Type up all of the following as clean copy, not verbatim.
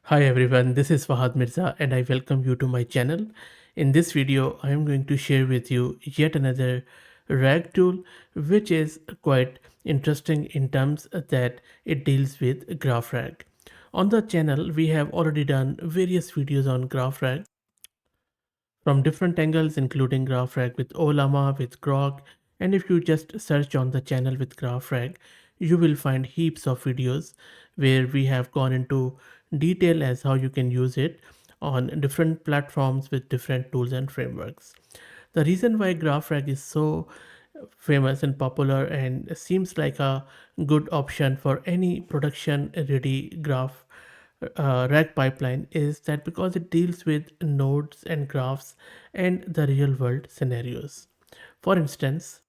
Hi everyone, this is Fahad Mirza and I welcome you to my channel. In this video, I am going to share with you yet another RAG tool which is quite interesting in terms that it deals with GraphRAG. On the channel, we have already done various videos on GraphRAG from different angles, including GraphRag with Olama, with Grok, and if you just search on the channel with GraphRag, you will find heaps of videos where we have gone into detail as how you can use it on different platforms with different tools and frameworks. The reason why GraphRag is so famous and popular and seems like a good option for any production ready graph RAG pipeline is that because it deals with nodes and graphs and the real world scenarios. For instance,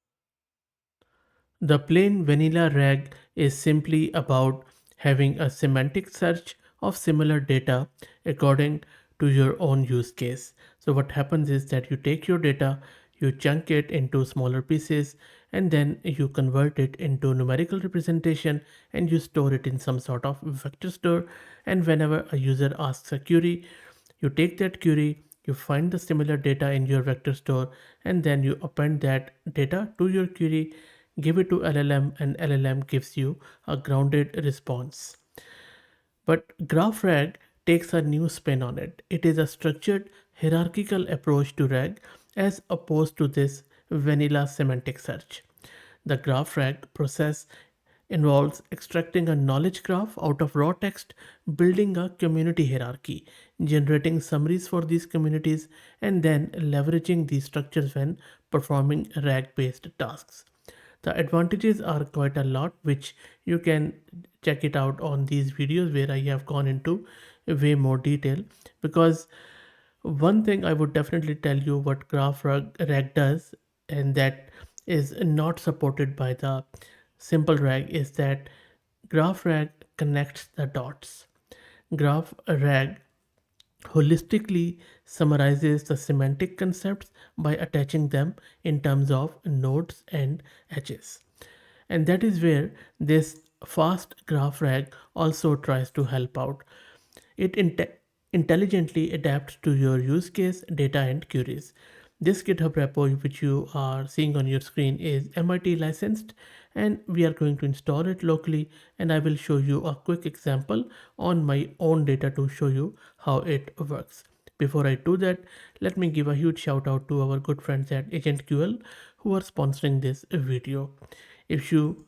the plain vanilla RAG is simply about having a semantic search of similar data according to your own use case. So what happens is that you take your data, you chunk it into smaller pieces, and then you convert it into numerical representation and you store it in some sort of vector store. And whenever a user asks a query, you take that query, you find the similar data in your vector store, and then you append that data to your query, give it to LLM, and LLM gives you a grounded response. But GraphRag takes a new spin on it. It is a structured, hierarchical approach to RAG as opposed to this vanilla semantic search. The GraphRag process involves extracting a knowledge graph out of raw text, building a community hierarchy, generating summaries for these communities, and then leveraging these structures when performing RAG based tasks. The advantages are quite a lot, which you can check it out on these videos where I have gone into way more detail. Because one thing I would definitely tell you what GraphRag does, and that is not supported by the simple RAG, is that GraphRag connects the dots. GraphRag holistically summarizes the semantic concepts by attaching them in terms of nodes and edges. And that is where this fast GraphRag also tries to help out. It intelligently adapts to your use case, data, and queries. This GitHub repo, which you are seeing on your screen, is MIT licensed, and we are going to install it locally. And I will show you a quick example on my own data to show you how it works. Before I do that, let me give a huge shout out to our good friends at AgentQL who are sponsoring this video. If you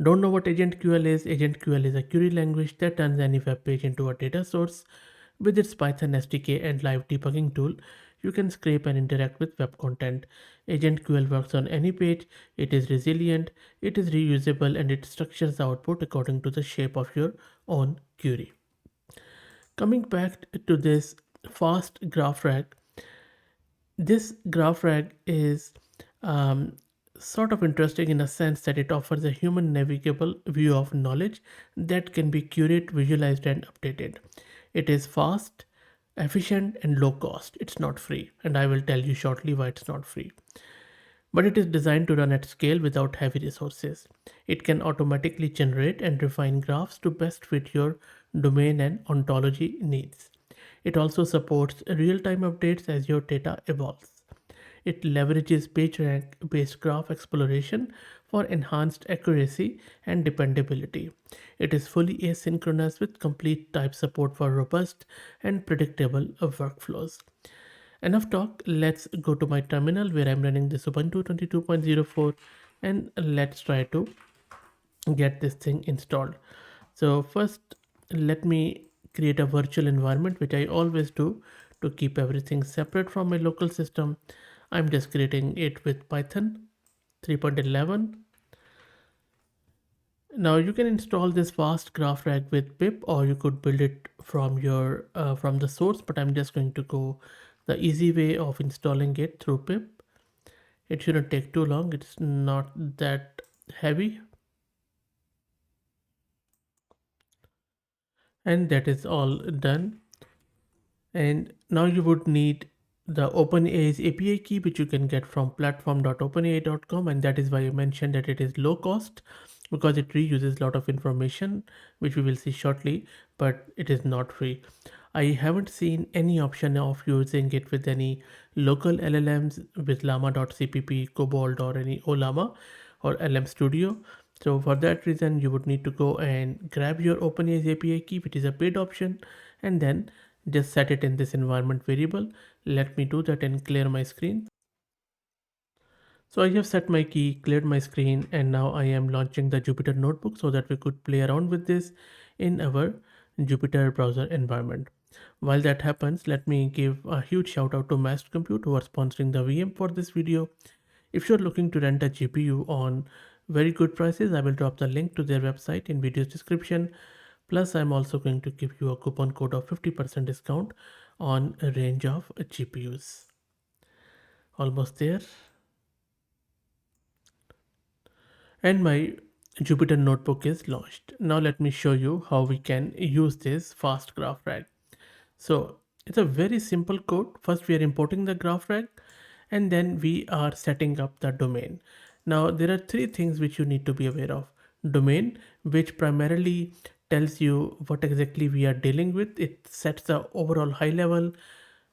don't know what AgentQL is? AgentQL is a query language that turns any web page into a data source. With its Python SDK and live debugging tool, you can scrape and interact with web content. AgentQL works on any page, it is resilient, it is reusable, and it structures the output according to the shape of your own query. Coming back to this fast GraphRag, this GraphRag is um, sort of interesting in a sense that it offers a human navigable view of knowledge that can be curated, visualized, and updated. It is fast, efficient, and low cost. It's not free, and I will tell you shortly why it's not free. But it is designed to run at scale without heavy resources. It can automatically generate and refine graphs to best fit your domain and ontology needs. It also supports real time updates as your data evolves. It leverages PageRank based graph exploration for enhanced accuracy and dependability. It is fully asynchronous with complete type support for robust and predictable workflows. Enough talk, let's go to my terminal where I'm running this Ubuntu 22.04 and let's try to get this thing installed. So first, let me create a virtual environment, which I always do to keep everything separate from my local system. I'm just creating it with Python 3.11. Now you can install this fast GraphRag with pip, or you could build it from your from the source. But I'm just going to go the easy way of installing it through pip. It shouldn't take too long. It's not that heavy, and that is all done. And now you would need the OpenAI's API key, which you can get from platform.openai.com, and that is why I mentioned that it is low cost. because it reuses a lot of information, which we will see shortly, but it is not free. I haven't seen any option of using it with any local LLMs with llama.cpp, Cobalt, or any Olama or LM Studio. So for that reason, you would need to go and grab your OpenAI API key, which is a paid option, and then just set it in this environment variable. Let me do that and clear my screen. So I have set my key, cleared my screen, and now I am launching the Jupyter notebook so that we could play around with this in our Jupyter browser environment. While that happens, let me give a huge shout out to Master Compute who are sponsoring the VM for this video. If you're looking to rent a GPU on very good prices, I will drop the link to their website in video's description. Plus, I'm also going to give you a coupon code of 50% discount on a range of GPUs. Almost there. And my Jupyter notebook is launched. Now let me show you how we can use this Fast GraphRAG. So it's a very simple code. First we are importing the GraphRAG and then we are setting up the domain. Now there are three things which you need to be aware of. Domain, which primarily tells you what exactly we are dealing with. It sets the overall high level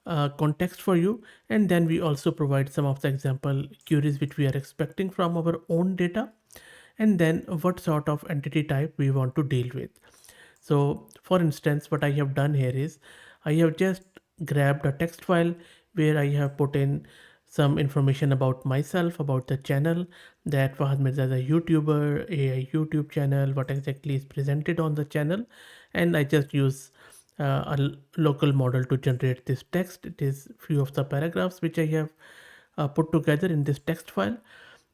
context for you, and then we also provide some of the example queries which we are expecting from our own data, and then what sort of entity type we want to deal with. So for instance, what I have done here is I have just grabbed a text file where I have put in some information about myself, about the channel, that Fahad Mirza is a YouTuber, a YouTube channel, what exactly is presented on the channel, and I just use local model to generate this text. It is few of the paragraphs which I have put together in this text file.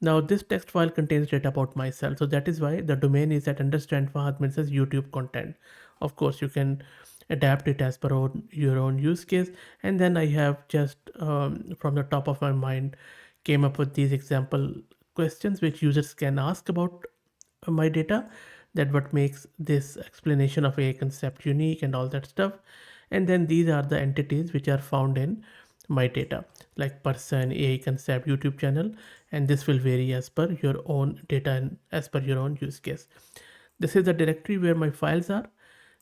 Now this text file contains data about myself, so that is why the domain is at understand Fahad Mirza's YouTube content. Of course, you can adapt it as per your own use case. And then I have just from the top of my mind came up with these example questions which users can ask about my data, that what makes this explanation of a concept unique and all that stuff. And then these are the entities which are found in my data, like person, AI concept, YouTube channel, and this will vary as per your own data and as per your own use case. This is the directory where my files are.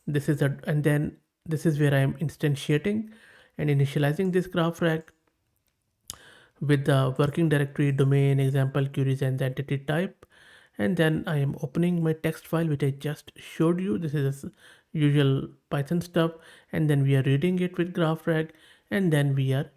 This is a, and then this is where I am instantiating and initializing this GraphRAG with the working directory, domain, example, queries, and the entity type. And then I am opening my text file which I just showed you. This is usual Python stuff, and then we are reading it with GraphRAG, and then we are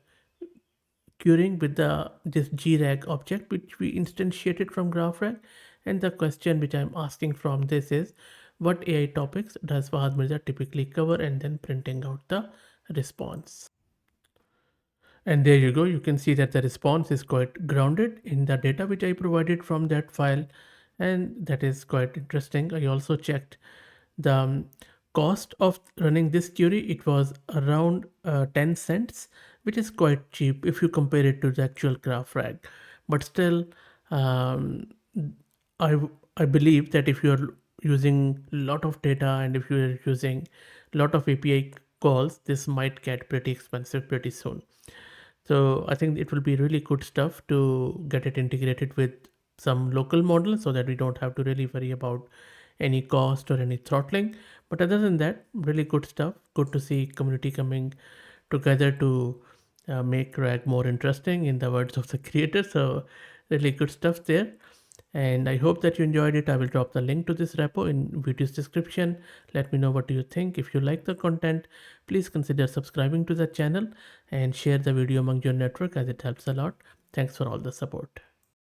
querying with the this grag object which we instantiated from GraphRAG. And the question which I'm asking from this is, what AI topics does Fahad Mirza typically cover, and then printing out the response. And there you go, you can see that the response is quite grounded in the data which I provided from that file, and that is quite interesting. I also checked the cost of running this query. It was around 10 cents, which is quite cheap if you compare it to the actual GraphRAG. But still, um, I, I believe that if you're using a lot of data and if you're using a lot of API calls, this might get pretty expensive pretty soon. So I think it will be really good stuff to get it integrated with some local model so that we don't have to really worry about any cost or any throttling. But other than that, really good stuff. Good to see community coming together to make RAG more interesting, in the words of the creator. So really good stuff there. And I hope that you enjoyed it. I will drop the link to this repo in video's description. Let me know what do you think. If you like the content, please consider subscribing to the channel and share the video among your network, as it helps a lot. Thanks for all the support.